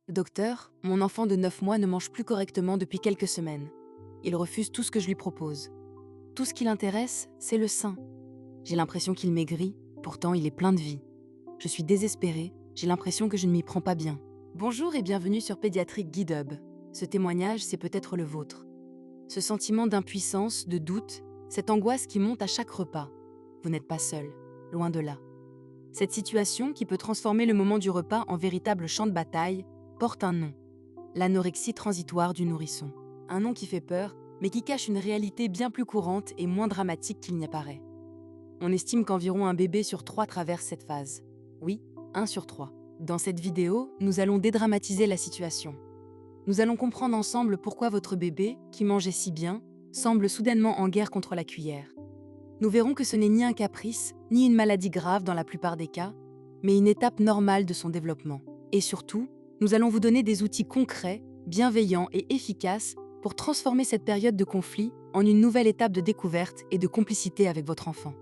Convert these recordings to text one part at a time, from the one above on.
Docteur, mon enfant de 9 mois ne mange plus correctement depuis quelques semaines. Il refuse tout ce que je lui propose. Tout ce qui l'intéresse, c'est le sein. J'ai l'impression qu'il maigrit, pourtant il est plein de vie. Je suis désespérée, j'ai l'impression que je ne m'y prends pas bien. Bonjour et bienvenue sur Pédiatrique GuideHub. Ce témoignage, c'est peut-être le vôtre. Ce sentiment d'impuissance, de doute, cette angoisse qui monte à chaque repas. Vous n'êtes pas seul, loin de là. Cette situation, qui peut transformer le moment du repas en véritable champ de bataille, porte un nom. L'anorexie transitoire du nourrisson. Un nom qui fait peur, mais qui cache une réalité bien plus courante et moins dramatique qu'il n'y apparaît. On estime qu'environ un bébé sur 3 traverse cette phase. Oui, 1 sur 3. Dans cette vidéo, nous allons dédramatiser la situation. Nous allons comprendre ensemble pourquoi votre bébé, qui mangeait si bien, semble soudainement en guerre contre la cuillère. Nous verrons que ce n'est ni un caprice, ni une maladie grave dans la plupart des cas, mais une étape normale de son développement. Et surtout, nous allons vous donner des outils concrets, bienveillants et efficaces pour transformer cette période de conflit en une nouvelle étape de découverte et de complicité avec votre enfant.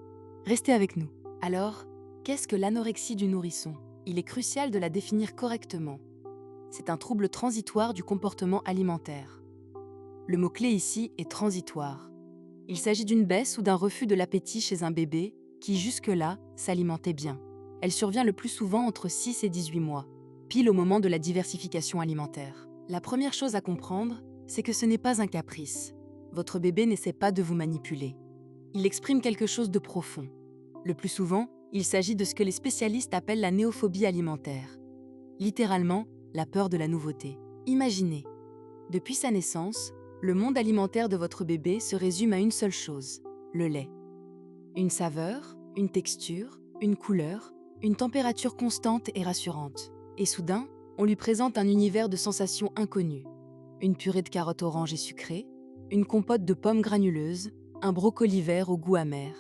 Restez avec nous. Alors, qu'est-ce que l'anorexie du nourrisson? Il est crucial de la définir correctement. C'est un trouble transitoire du comportement alimentaire. Le mot-clé ici est transitoire. Il s'agit d'une baisse ou d'un refus de l'appétit chez un bébé qui, jusque-là, s'alimentait bien. Elle survient le plus souvent entre 6 et 18 mois, pile au moment de la diversification alimentaire. La première chose à comprendre, c'est que ce n'est pas un caprice. Votre bébé n'essaie pas de vous manipuler. Il exprime quelque chose de profond. Le plus souvent, il s'agit de ce que les spécialistes appellent la néophobie alimentaire. Littéralement, la peur de la nouveauté. Imaginez, depuis sa naissance, le monde alimentaire de votre bébé se résume à une seule chose, le lait. Une saveur, une texture, une couleur, une température constante et rassurante. Et soudain, on lui présente un univers de sensations inconnues. Une purée de carottes oranges et sucrées, une compote de pommes granuleuses, un brocoli vert au goût amer.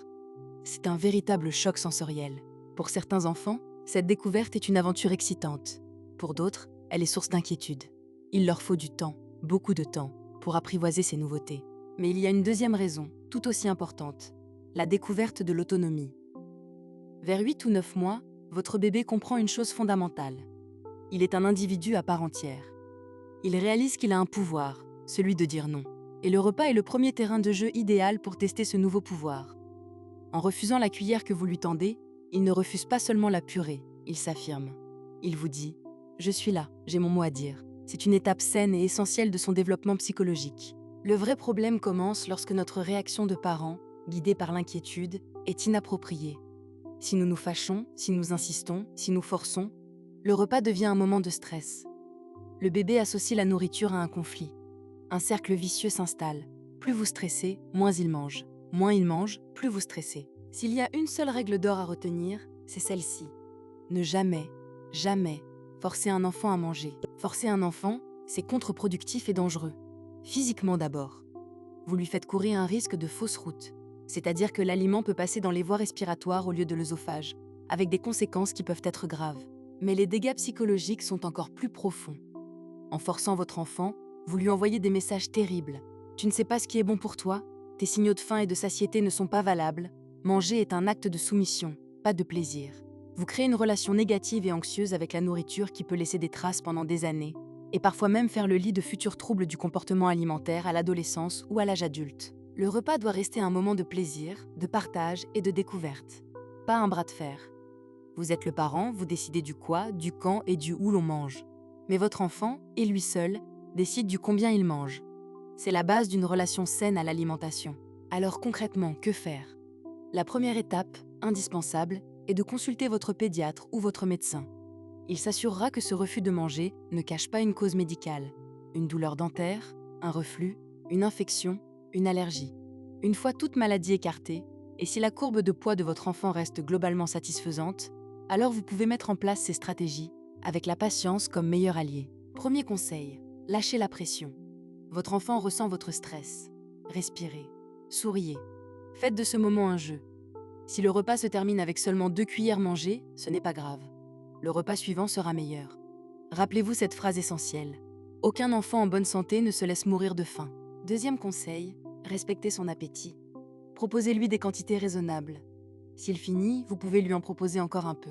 C'est un véritable choc sensoriel. Pour certains enfants, cette découverte est une aventure excitante. Pour d'autres, elle est source d'inquiétude. Il leur faut du temps, beaucoup de temps, pour apprivoiser ces nouveautés. Mais il y a une deuxième raison, tout aussi importante, la découverte de l'autonomie. Vers 8 ou 9 mois, votre bébé comprend une chose fondamentale. Il est un individu à part entière. Il réalise qu'il a un pouvoir, celui de dire non. Et le repas est le premier terrain de jeu idéal pour tester ce nouveau pouvoir. En refusant la cuillère que vous lui tendez, il ne refuse pas seulement la purée, il s'affirme. Il vous dit « Je suis là, j'ai mon mot à dire ». C'est une étape saine et essentielle de son développement psychologique. Le vrai problème commence lorsque notre réaction de parents, guidée par l'inquiétude, est inappropriée. Si nous nous fâchons, si nous insistons, si nous forçons, le repas devient un moment de stress. Le bébé associe la nourriture à un conflit. Un cercle vicieux s'installe. Plus vous stressez, moins il mange. Moins il mange, plus vous stressez. S'il y a une seule règle d'or à retenir, c'est celle-ci. Ne jamais, jamais forcer un enfant à manger. Forcer un enfant, c'est contre-productif et dangereux. Physiquement d'abord. Vous lui faites courir un risque de fausse route, c'est-à-dire que l'aliment peut passer dans les voies respiratoires au lieu de l'œsophage, avec des conséquences qui peuvent être graves. Mais les dégâts psychologiques sont encore plus profonds. En forçant votre enfant, vous lui envoyez des messages terribles. Tu ne sais pas ce qui est bon pour toi, tes signaux de faim et de satiété ne sont pas valables, manger est un acte de soumission, pas de plaisir. Vous créez une relation négative et anxieuse avec la nourriture qui peut laisser des traces pendant des années, et parfois même faire le lit de futurs troubles du comportement alimentaire à l'adolescence ou à l'âge adulte. Le repas doit rester un moment de plaisir, de partage et de découverte, pas un bras de fer. Vous êtes le parent, vous décidez du quoi, du quand et du où l'on mange. Mais votre enfant, et lui seul, décide du combien il mange. C'est la base d'une relation saine à l'alimentation. Alors concrètement, que faire? La première étape, indispensable, est de consulter votre pédiatre ou votre médecin. Il s'assurera que ce refus de manger ne cache pas une cause médicale, une douleur dentaire, un reflux, une infection, une allergie. Une fois toute maladie écartée, et si la courbe de poids de votre enfant reste globalement satisfaisante, alors vous pouvez mettre en place ces stratégies, avec la patience comme meilleur allié. Premier conseil, lâchez la pression. Votre enfant ressent votre stress. Respirez, souriez. Faites de ce moment un jeu. Si le repas se termine avec seulement 2 cuillères mangées, ce n'est pas grave. Le repas suivant sera meilleur. Rappelez-vous cette phrase essentielle. Aucun enfant en bonne santé ne se laisse mourir de faim. Deuxième conseil, respectez son appétit. Proposez-lui des quantités raisonnables. S'il finit, vous pouvez lui en proposer encore un peu.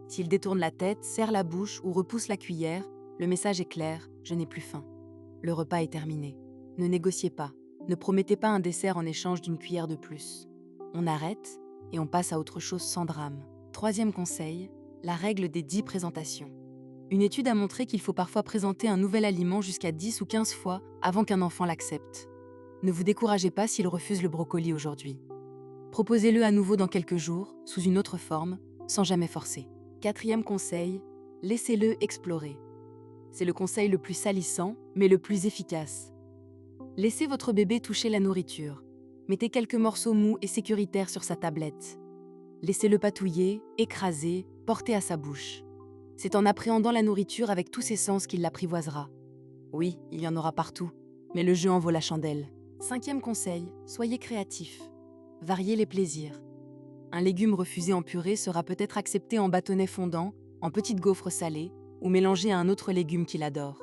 S'il détourne la tête, serre la bouche ou repousse la cuillère, Le message est clair, je n'ai plus faim. Le repas est terminé. Ne négociez pas. Ne promettez pas un dessert en échange d'une cuillère de plus. On arrête et on passe à autre chose sans drame. Troisième conseil, la règle des 10 présentations. Une étude a montré qu'il faut parfois présenter un nouvel aliment jusqu'à 10 ou 15 fois avant qu'un enfant l'accepte. Ne vous découragez pas s'il refuse le brocoli aujourd'hui. Proposez-le à nouveau dans quelques jours, sous une autre forme, sans jamais forcer. Quatrième conseil, laissez-le explorer. C'est le conseil le plus salissant, mais le plus efficace. Laissez votre bébé toucher la nourriture. Mettez quelques morceaux mous et sécuritaires sur sa tablette. Laissez-le patouiller, écraser, porter à sa bouche. C'est en appréhendant la nourriture avec tous ses sens qu'il l'apprivoisera. Oui, il y en aura partout, mais le jeu en vaut la chandelle. Cinquième conseil, soyez créatif. Variez les plaisirs. Un légume refusé en purée sera peut-être accepté en bâtonnet fondant, en petites gaufres salées, ou mélangé à un autre légume qu'il adore.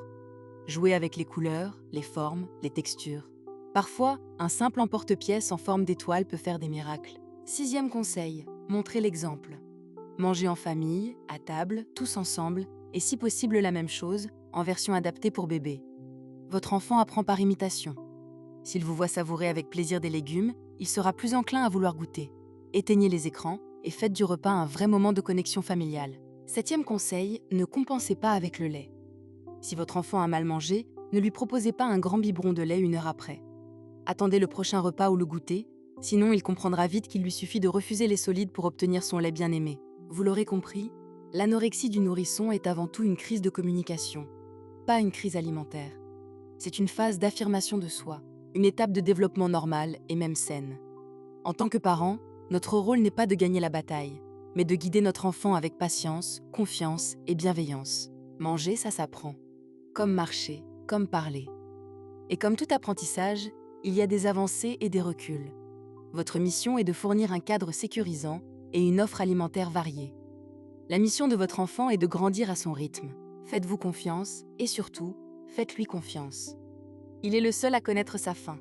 Jouez avec les couleurs, les formes, les textures. Parfois, un simple emporte-pièce en forme d'étoile peut faire des miracles. Sixième conseil, montrez l'exemple. Mangez en famille, à table, tous ensemble, et si possible la même chose, en version adaptée pour bébé. Votre enfant apprend par imitation. S'il vous voit savourer avec plaisir des légumes, il sera plus enclin à vouloir goûter. Éteignez les écrans et faites du repas un vrai moment de connexion familiale. Septième conseil, ne compensez pas avec le lait. Si votre enfant a mal mangé, ne lui proposez pas un grand biberon de lait 1 heure après. Attendez le prochain repas ou le goûter, sinon il comprendra vite qu'il lui suffit de refuser les solides pour obtenir son lait bien aimé. Vous l'aurez compris, l'anorexie du nourrisson est avant tout une crise de communication, pas une crise alimentaire. C'est une phase d'affirmation de soi, une étape de développement normal et même saine. En tant que parent, notre rôle n'est pas de gagner la bataille, mais de guider notre enfant avec patience, confiance et bienveillance. Manger, ça s'apprend. Comme marcher, comme parler. Et comme tout apprentissage, il y a des avancées et des reculs. Votre mission est de fournir un cadre sécurisant et une offre alimentaire variée. La mission de votre enfant est de grandir à son rythme. Faites-vous confiance et surtout, faites-lui confiance. Il est le seul à connaître sa faim.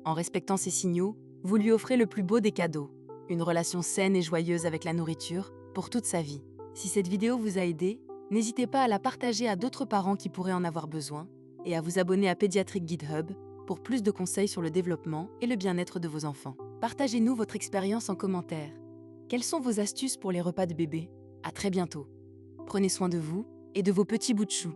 En respectant ces signaux, vous lui offrez le plus beau des cadeaux, une relation saine et joyeuse avec la nourriture pour toute sa vie. Si cette vidéo vous a aidé, n'hésitez pas à la partager à d'autres parents qui pourraient en avoir besoin et à vous abonner à Pediatric Guide Hub pour plus de conseils sur le développement et le bien-être de vos enfants. Partagez-nous votre expérience en commentaire. Quelles sont vos astuces pour les repas de bébé? À très bientôt. Prenez soin de vous et de vos petits bouts de chou.